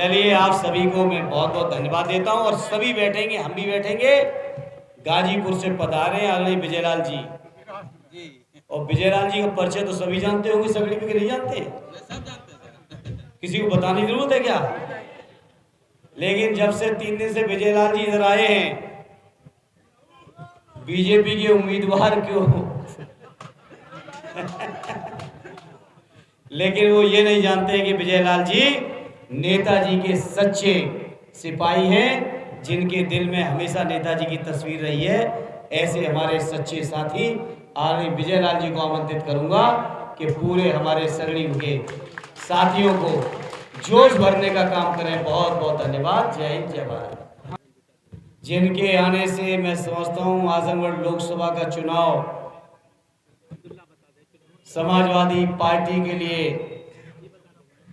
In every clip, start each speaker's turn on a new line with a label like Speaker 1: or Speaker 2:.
Speaker 1: चलिए, आप सभी को मैं बहुत बहुत धन्यवाद देता हूं और सभी बैठेंगे, हम भी बैठेंगे। गाजीपुर से पधारे आदरणीय विजयलाल जी। और विजयलाल जी का परिचय तो सभी जानते होंगे, सगड़ी में नहीं जानते? किसी को बताने की जरूरत है क्या? लेकिन जब से 3 दिन से विजयलाल जी इधर आए हैं, बीजेपी के उम्मीदवार क्यों लेकिन वो ये नहीं जानते कि विजयलाल जी नेताजी के सच्चे सिपाही हैं, जिनके दिल में हमेशा नेताजी की तस्वीर रही है। ऐसे हमारे सच्चे साथी आदरणीय विजयलाल जी को आमंत्रित करूंगा कि पूरे हमारे सरणी के साथियों को जोश भरने का काम करें। बहुत बहुत धन्यवाद। जय हिंद, जय भारत। जिनके आने से मैं समझता हूं आजमगढ़ लोकसभा का चुनाव समाजवादी पार्टी के लिए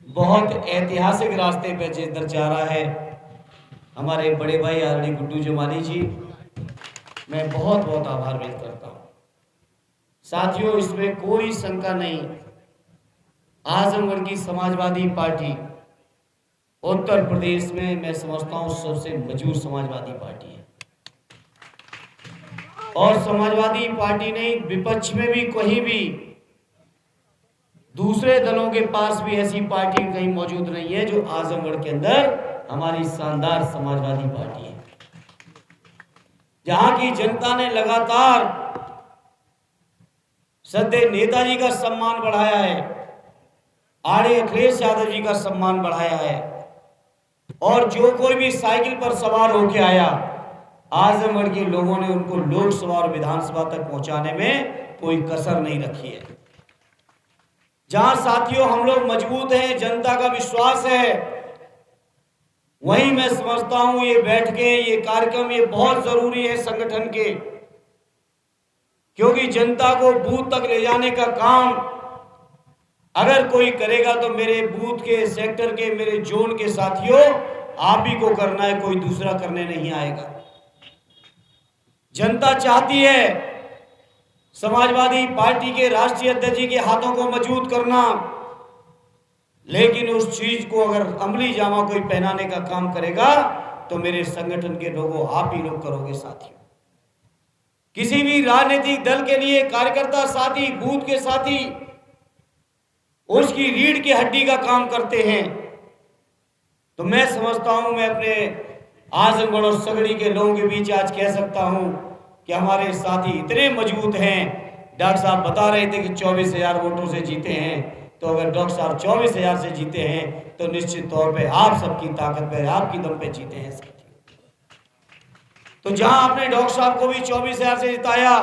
Speaker 1: बहुत ऐतिहासिक रास्ते पे जिधर जा रहा है। हमारे बड़े भाई आदरणीय गुड्डू जमानी जी, मैं बहुत बहुत आभार व्यक्त करता हूं। साथियों, इसमें कोई शंका नहीं, आजमगढ़ की समाजवादी पार्टी उत्तर प्रदेश में मैं समझता हूं सबसे मजबूत समाजवादी पार्टी है। और समाजवादी पार्टी नहीं, विपक्ष में भी कहीं भी दूसरे दलों के पास भी ऐसी पार्टी कहीं मौजूद नहीं है जो आजमगढ़ के अंदर हमारी शानदार समाजवादी पार्टी है, जहां की जनता ने लगातार सदैव नेताजी का सम्मान बढ़ाया है, आर्य अखिलेश यादव जी का सम्मान बढ़ाया है। और जो कोई भी साइकिल पर सवार होकर आया, आजमगढ़ के लोगों ने उनको लोकसभा और विधानसभा तक पहुंचाने में कोई कसर नहीं रखी है। जहां साथियों हम लोग मजबूत हैं, जनता का विश्वास है, वहीं मैं समझता हूं ये बैठकें, ये कार्यक्रम ये बहुत जरूरी है संगठन के, क्योंकि जनता को बूथ तक ले जाने का काम अगर कोई करेगा तो मेरे बूथ के, सेक्टर के, मेरे जोन के साथियों आप ही को करना है, कोई दूसरा करने नहीं आएगा। जनता चाहती है समाजवादी पार्टी के राष्ट्रीय अध्यक्ष जी के हाथों को मजबूत करना, लेकिन उस चीज को अगर अमली जामा कोई पहनाने का काम करेगा तो मेरे संगठन के लोगों आप ही लोग करोगे साथियों। किसी भी राजनीतिक दल के लिए कार्यकर्ता साथी, बूथ के साथी उसकी रीढ़ की हड्डी का काम करते हैं। तो मैं समझता हूं, मैं अपने आजमगढ़ और सगड़ी के लोगों के बीच आज कह सकता हूं कि हमारे साथी इतने मजबूत हैं। डॉक्टर साहब बता रहे थे कि 24,000 वोटों से जीते हैं, तो अगर डॉक्टर साहब 24,000 से जीते हैं तो निश्चित तौर पे आप सबकी ताकत पे, आपकी दम पे जीते हैं साथी। तो जहां आपने डॉक्टर साहब को भी 24,000 से जिताया,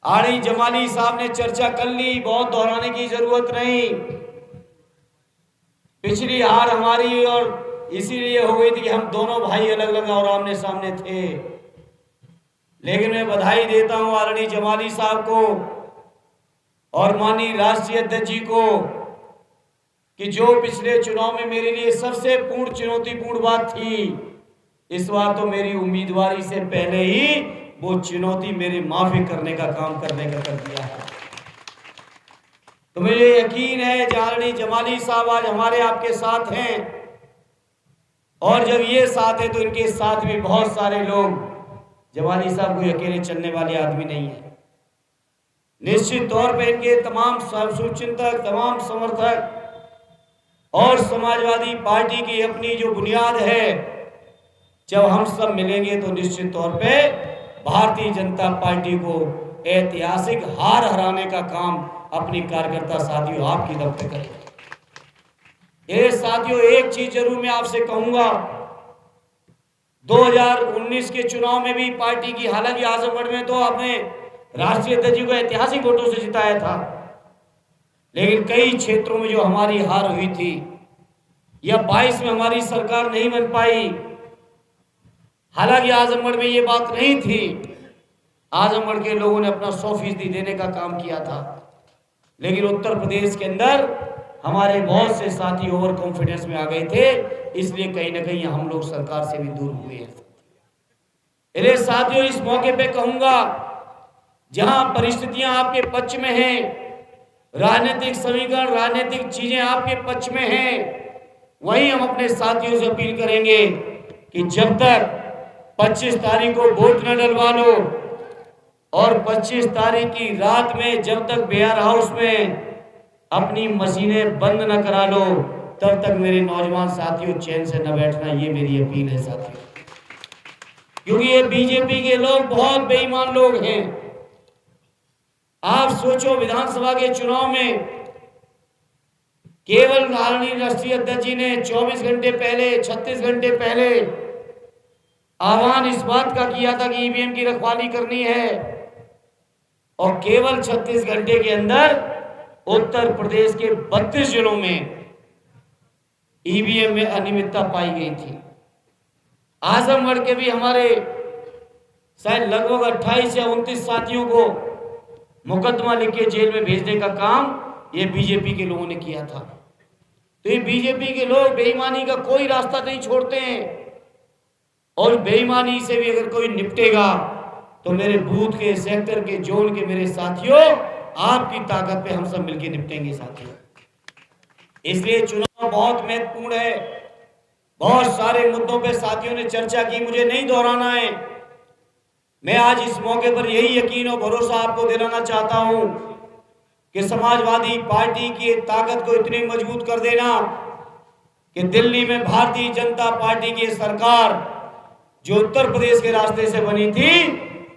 Speaker 1: आर्य जमानी साहब ने चर्चा कर ली, बहुत दोहराने की जरूरत नहीं। पिछली हार हमारी और इसीलिए हो गई थी कि हम दोनों भाई अलग अलग और आमने सामने थे। लेकिन मैं बधाई देता हूं आदरणीय जमाली साहब को और माननीय राष्ट्रीय अध्यक्ष जी को कि जो पिछले चुनाव में मेरे लिए सबसे पूर्ण चुनौतीपूर्ण बात थी, इस बार तो मेरी उम्मीदवारी से पहले ही वो चुनौती मेरी माफी करने का काम करने का कर दिया है। तो मुझे यकीन है आदरणीय जमाली साहब आज हमारे आपके साथ हैं, और जब ये साथ है तो इनके साथ भी बहुत सारे लोग। जमाली साहब कोई अकेले चलने वाले आदमी नहीं है। निश्चित तौर पे इनके तमाम शुभचिंतक, तमाम समर्थक और समाजवादी पार्टी की अपनी जो बुनियाद है, जब हम सब मिलेंगे तो निश्चित तौर पे भारतीय जनता पार्टी को ऐतिहासिक हार हराने का काम अपनी कार्यकर्ता साथियों आपकी दम पे करेंगे। ये साथियों, एक चीज जरूर मैं आपसे कहूंगा, 2019 के चुनाव में भी पार्टी की, हालांकि आजमगढ़ में तो आपने राष्ट्रीय अध्यक्ष जी को ऐतिहासिक वोटों से जिताया था, लेकिन कई क्षेत्रों में जो हमारी हार हुई थी, या 22 में हमारी सरकार नहीं बन पाई। हालांकि आजमगढ़ में ये बात नहीं थी, आजमगढ़ के लोगों ने अपना 100% देने का काम किया था, लेकिन उत्तर प्रदेश के अंदर हमारे बहुत से साथी ओवर कॉन्फिडेंस में आ गए थे, इसलिए कहीं ना कहीं हम लोग सरकार से भी दूर हुए हैं। इसलिए साथियों, इस मौके पे कहूंगा, जहां परिस्थितियां आपके पक्ष में हैं, राजनीतिक समीकरण, राजनीतिक चीजें आपके पक्ष में हैं, वहीं हम अपने साथियों से अपील करेंगे कि जब तक 25 तारीख को वोट न डलवा लो और 25 तारीख की रात में जब तक वेयर हाउस में अपनी मशीनें बंद न करा लो, तब तक मेरे नौजवान साथियों चैन से न बैठना, ये मेरी अपील है साथियों। क्योंकि ये बीजेपी के लोग बहुत बेईमान लोग हैं। आप सोचो, विधानसभा के चुनाव में केवल आदरणीय राष्ट्रीय अध्यक्ष जी ने 24 घंटे पहले, 36 घंटे पहले आह्वान इस बात का किया था कि ईवीएम की रखवाली करनी है, और केवल 36 घंटे के अंदर उत्तर प्रदेश के 32 जिलों में ईवीएम में अनियमितता पाई गई थी। आजमगढ़ के भी हमारे शायद लगभग 28 या 29 साथियों को मुकदमा लिख के जेल में भेजने का काम ये बीजेपी के लोगों ने किया था। तो ये बीजेपी के लोग बेईमानी का कोई रास्ता नहीं छोड़ते हैं, और बेईमानी से भी अगर कोई निपटेगा तो मेरे बूथ के, सेक्टर के, जोन के मेरे साथियों, आपकी ताकत पे हम सब मिलकर निपटेंगे साथियों। इसलिए चुनाव बहुत महत्वपूर्ण है। बहुत सारे मुद्दों पे साथियों ने चर्चा की, मुझे नहीं दोहराना है। मैं आज इस मौके पर यही यकीन और भरोसा आपको दिलाना चाहता हूं कि समाजवादी पार्टी की ताकत को इतनी मजबूत कर देना कि दिल्ली में भारतीय जनता पार्टी की सरकार जो उत्तर प्रदेश के रास्ते से बनी थी,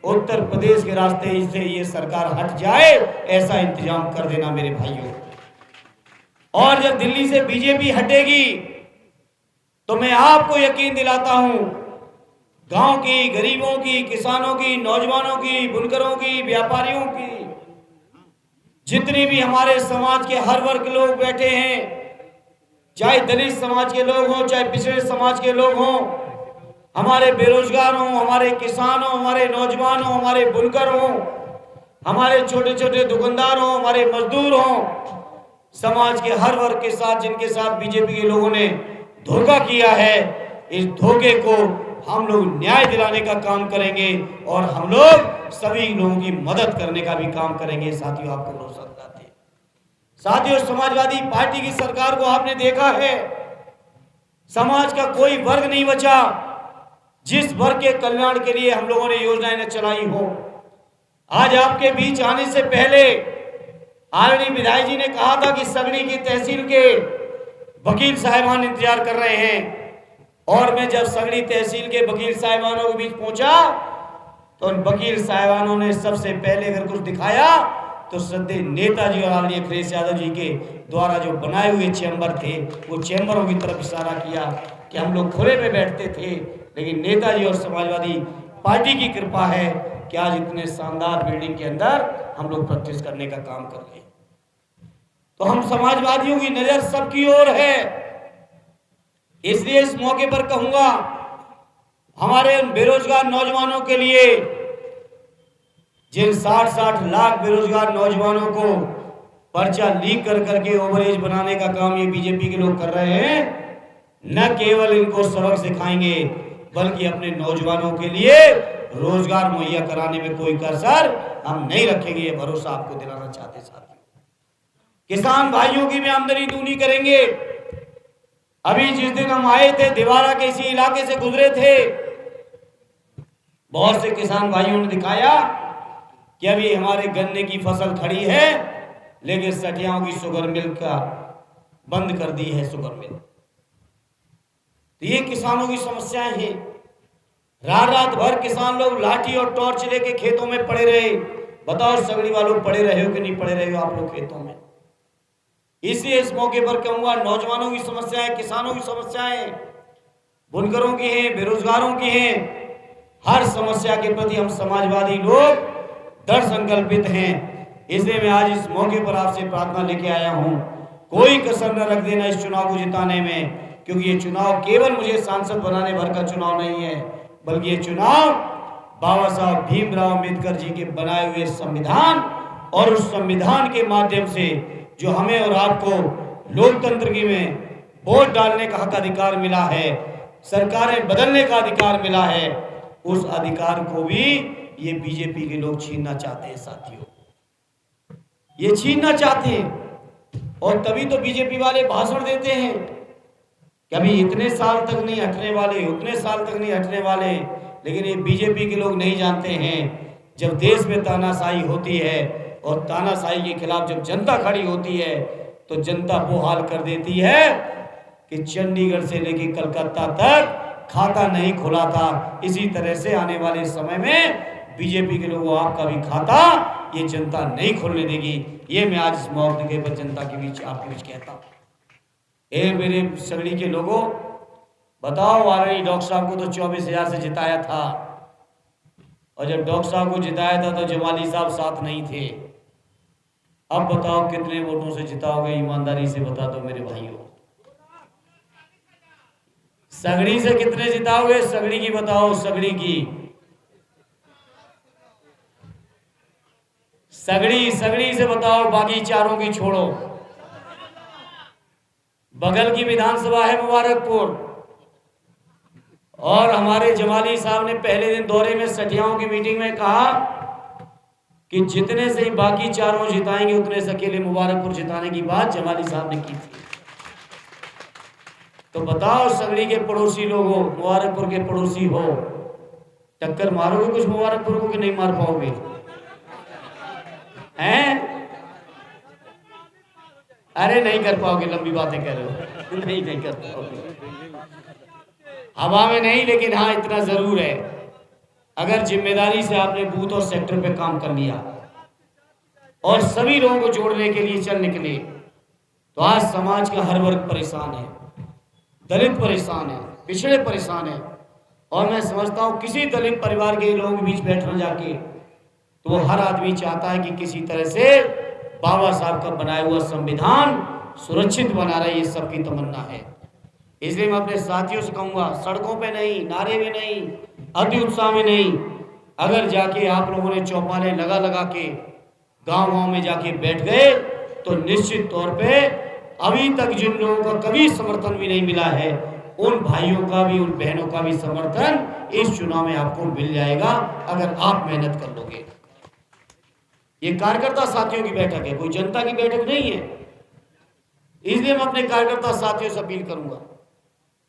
Speaker 1: उत्तर प्रदेश के रास्ते से ये सरकार हट जाए, ऐसा इंतजाम कर देना मेरे भाइयों। और जब दिल्ली से बीजेपी हटेगी तो मैं आपको यकीन दिलाता हूं, गांव की, गरीबों की, किसानों की, नौजवानों की, बुनकरों की, व्यापारियों की, जितनी भी हमारे समाज के हर वर्ग के लोग बैठे हैं, चाहे दलित समाज के लोग हों, चाहे पिछड़े समाज के लोग हों, हमारे बेरोजगार हों, हमारे किसान हों, हमारे नौजवान हों, हमारे बुनकर हों, हमारे छोटे छोटे दुकानदार हों, हमारे मजदूर हों, समाज के हर वर्ग के साथ जिनके साथ बीजेपी के लोगों ने धोखा किया है, इस धोखे को हम लोग न्याय दिलाने का काम करेंगे और हम लोग सभी लोगों की मदद करने का भी काम करेंगे साथियों। आपको भरोसा दिलाते हैं साथियों, समाजवादी पार्टी की सरकार को आपने देखा है, समाज का कोई वर्ग नहीं बचा जिस वर्ग के कल्याण के लिए हम लोगों ने योजनाएं न चलाई हो। आज आपके बीच आने से पहले आदरणीय विधायक जी ने कहा था कि सगड़ी की तहसील के वकील साहिबान इंतजार कर रहे हैं, और मैं जब सगड़ी तहसील के वकील साहिबानों के बीच पहुंचा तो उन वकील साहिबानों ने सबसे पहले अगर कुछ दिखाया तो श्रद्धेय नेताजी और आदरणीय अखिलेश यादव जी के द्वारा जो बनाए हुए चैम्बर थे, वो चैम्बरों की तरफ इशारा किया कि हम लोग खुले में बैठते थे, लेकिन नेताजी और समाजवादी पार्टी की कृपा है कि आज इतने शानदार बिल्डिंग के अंदर हम लोग प्रैक्टिस करने का काम कर रहे हैं। तो हम समाजवादियों की नजर सबकी ओर है। इसलिए इस मौके पर कहूंगा, हमारे उन बेरोजगार नौजवानों के लिए, जिन 60-60 लाख बेरोजगार नौजवानों को पर्चा लीक कर करके ओवरेज बनाने का काम ये बीजेपी के लोग कर रहे हैं, न केवल इनको सबक सिखाएंगे बल्कि अपने नौजवानों के लिए रोजगार मुहैया कराने में कोई कसर हम नहीं रखेंगे, ये भरोसा आपको दिलाना चाहते साथियों। किसान भाइयों की भी आमदनी दूनी करेंगे। अभी जिस दिन हम आए थे, दिवारा के इसी इलाके से गुजरे थे, बहुत से किसान भाइयों ने दिखाया कि अभी हमारे गन्ने की फसल खड़ी है, लेकिन सठियाओं की शुगर मिल का बंद कर दी है शुगर मिल। तो ये किसानों की समस्याएं हैं। रात रात भर किसान लोग लाठी और टॉर्च लेके खेतों में पड़े रहे। बताओ सगड़ी वालों, पड़े रहे हो कि नहीं पड़े रहे हो आप लोग खेतों में? इसलिए इस मौके पर कहूंगा, नौजवानों की समस्याएं, किसानों की समस्याएं, बुनकरों की हैं, बेरोजगारों की हैं, हर समस्या के प्रति हम समाजवादी लोग दृढ़ संकल्पित हैं। इसलिए मैं आज इस मौके पर आपसे प्रार्थना लेके आया हूं, कोई कसर न रख देना इस चुनाव को जिताने में, क्योंकि ये चुनाव केवल मुझे सांसद बनाने भर का चुनाव नहीं है, बल्कि ये चुनाव बाबा साहब भीमराव अम्बेडकर जी के बनाए हुए संविधान और उस संविधान के माध्यम से जो हमें और आपको लोकतंत्र की में वोट डालने का हक अधिकार मिला है, सरकारें बदलने का अधिकार मिला है, उस अधिकार को भी ये बीजेपी के लोग छीनना चाहते हैं साथियों। ये छीनना चाहते हैं। और तभी तो बीजेपी वाले भाषण देते हैं कि अभी इतने साल तक नहीं हटने वाले, उतने साल तक नहीं हटने वाले। लेकिन ये बीजेपी के लोग नहीं जानते हैं, जब देश में तानाशाही होती है और तानाशाही के खिलाफ जब जनता खड़ी होती है तो जनता वो हाल कर देती है कि चंडीगढ़ से लेकर कलकत्ता तक खाता नहीं खुला था। इसी तरह से आने वाले समय में बीजेपी के लोगों आपका भी खाता ये जनता नहीं खोलने देगी। ये मैं आज इस मौके पर जनता के बीच आपके बीच कहता हूँ। ए मेरे सगड़ी के लोगों, बताओ, ऑलरेडी डॉक्टर साहब को तो 24,000 से जिताया था, और जब डॉक्टर साहब को जिताया था तो जमाली साहब साथ नहीं थे। अब बताओ कितने वोटों से जिताओगे? ईमानदारी से बता दो मेरे भाइयों। सगड़ी से कितने जिताओगे? सगड़ी की बताओ, सगड़ी की। सगड़ी से बताओ, बाकी चारों की छोड़ो। बगल की विधानसभा है मुबारकपुर, और हमारे जमाली साहब ने पहले दिन दौरे में सठियाओं की मीटिंग में कहा कि जितने से ही बाकी चारों जिताएंगे उतने से अकेले मुबारकपुर जिताने की बात जमाली साहब ने की थी। तो बताओ, सगड़ी के पड़ोसी लोग हो, मुबारकपुर के पड़ोसी हो, टक्कर मारोगे कुछ मुबारकपुर को कि नहीं मार पाओगे? हैं? अरे नहीं कर पाओगे, लंबी बातें कर रहे हो। नहीं कर पाओगे, हवा में नहीं। लेकिन हाँ, इतना जरूर है, अगर जिम्मेदारी से आपने बूथ और सेक्टर पे काम कर लिया और सभी लोगों को जोड़ने के लिए चल निकले, तो आज समाज का हर वर्ग परेशान है, दलित परेशान है, पिछड़े परेशान है। और मैं समझता हूं किसी दलित परिवार के लोगों के बीच बैठना जाके तो वो हर आदमी चाहता है कि किसी तरह से बाबा साहब का बनाया हुआ संविधान सुरक्षित बना रहे, ये सबकी तमन्ना है। इसलिए मैं अपने साथियों से कहूंगा, सड़कों पे नहीं, नारे में नहीं, अति उत्साह में नहीं, अगर जाके आप लोगों ने चौपाले लगा लगा के गांव में जाके बैठ गए तो निश्चित तौर पे अभी तक जिन लोगों का कभी समर्थन भी नहीं मिला है, उन भाइयों का भी, उन बहनों का भी समर्थन इस चुनाव में आपको मिल जाएगा, अगर आप मेहनत कर लोगे। ये कार्यकर्ता साथियों की बैठक है, कोई जनता की बैठक नहीं है। इसलिए मैं अपने कार्यकर्ता साथियों से अपील करूंगा,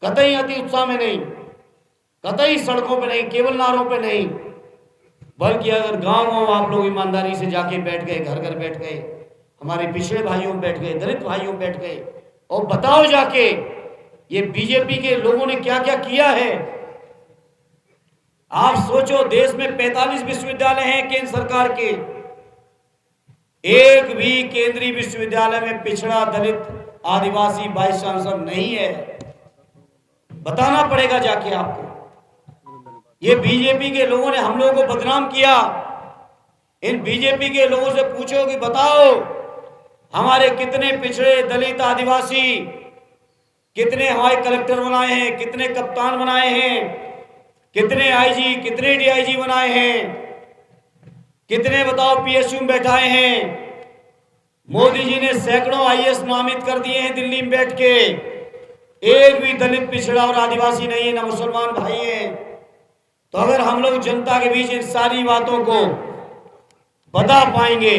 Speaker 1: कतई अति उत्साह में नहीं, कतई सड़कों पे नहीं, केवल नारों पे नहीं, बल्कि अगर गांव आप लोग ईमानदारी से जाके बैठ गए, घर घर बैठ गए, हमारे पिछड़े भाइयों बैठ गए, दलित भाइयों बैठ गए, और बताओ जाके ये बीजेपी के लोगों ने क्या क्या किया है। आप सोचो, देश में 45 विश्वविद्यालय हैं केंद्र सरकार के, एक भी केंद्रीय विश्वविद्यालय में पिछड़ा, दलित, आदिवासी वाइस चांसलर नहीं है। बताना पड़ेगा जाके आपको। ये बीजेपी के लोगों ने हम लोगों को बदनाम किया। इन बीजेपी के लोगों से पूछो कि बताओ हमारे कितने पिछड़े, दलित, आदिवासी, कितने हमारे कलेक्टर बनाए हैं, कितने कप्तान बनाए हैं, कितने आईजी, कितने डीआईजी बनाए हैं, कितने बताओ पीएसयू में बैठाए हैं। मोदी जी ने सैकड़ों आईएएस नामित कर दिए हैं दिल्ली में बैठ के, एक भी दलित, पिछड़ा और आदिवासी नहीं है, ना मुसलमान भाई हैं। तो अगर हम लोग जनता के बीच इन सारी बातों को बता पाएंगे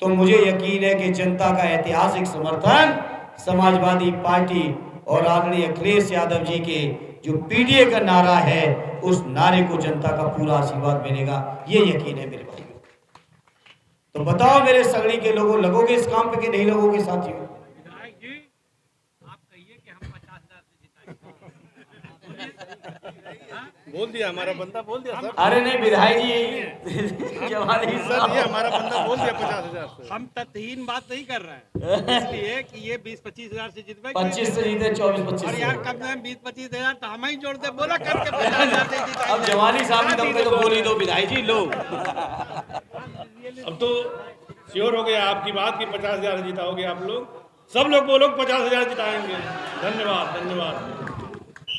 Speaker 1: तो मुझे यकीन है कि जनता का ऐतिहासिक समर्थन समाजवादी पार्टी और आदरणीय अखिलेश यादव जी के जो पीडीए का नारा है, उस नारे को जनता का पूरा आशीर्वाद मिलेगा, ये यकीन है मेरे भाइयों। तो बताओ मेरे सगड़ी के लोगों, लगोगे इस काम पे कि नहीं लगोगे साथियों?
Speaker 2: बोल दिया हमारा बंदा, बोल दिया सर।
Speaker 1: अरे नहीं विधायक जी, जवानी
Speaker 2: सर ये हमारा बंदा बोल दिया 50,000 से।
Speaker 3: हम तथहीन बात नहीं कर रहे हैं, इसलिए कि ये 20-25 हजार से जितवे,
Speaker 1: 25 से जीते, 24-25
Speaker 3: और यार कम से कम 20-25 हजार तो हम ही जोड़ दे, बोला करके 50,000 से जिताएंगे।
Speaker 1: अब जवानी साहब की दम पे तो बोल ही दो विधायक जी, लो।
Speaker 2: अब तो श्योर हो गया आपकी बात कि 50,000 जिताओगे आप लोग, सब लोग बोलो 50,000 जिताएंगे। धन्यवाद धन्यवाद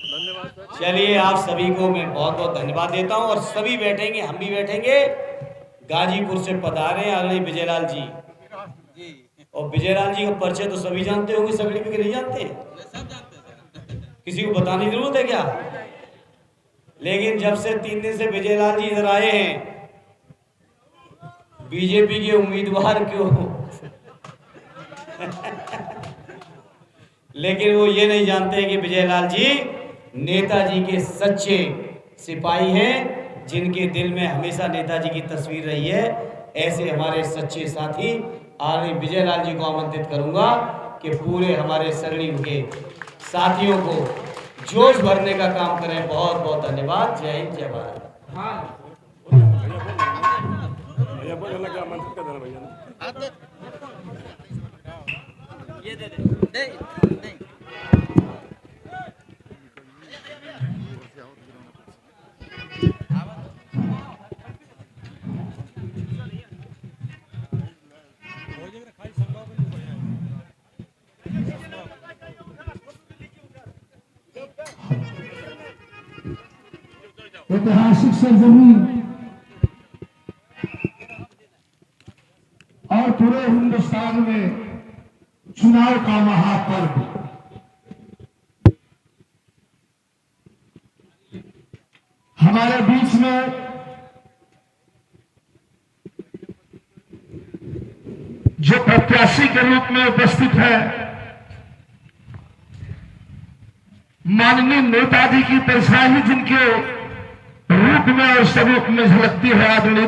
Speaker 2: धन्यवाद।
Speaker 1: चलिए, आप सभी को मैं बहुत बहुत धन्यवाद देता हूं, और सभी बैठेंगे, हम भी बैठेंगे। गाजीपुर से पधारे आदरणीय विजयलाल जी, और विजयलाल जी का परिचय तो सभी जानते होंगे, सगड़ी में नहीं जानते हैं, किसी को बताने की जरूरत है क्या? लेकिन जब से 3 दिन से विजयलाल जी इधर आए हैं, बीजेपी के उम्मीदवार क्यों लेकिन वो ये नहीं जानते कि विजयलाल जी नेताजी के सच्चे सिपाही हैं, जिनके दिल में हमेशा नेताजी की तस्वीर रही है। ऐसे हमारे सच्चे साथी आदरणीय विजयलाल जी को आमंत्रित करूंगा कि पूरे हमारे सरणी के साथियों को जोश भरने का काम करें। बहुत बहुत धन्यवाद। जय हिंद, जय भारत।
Speaker 4: ये दे दे नहीं
Speaker 5: ऐतिहासिक सरजमी और पूरे हिंदुस्तान में चुनाव का महापर्व हमारे बीच में जो प्रत्याशी के रूप में उपस्थित है, माननीय नेताजी की परछाई जिनके रूप में और स्वरूप में झलकती है, आदरणीय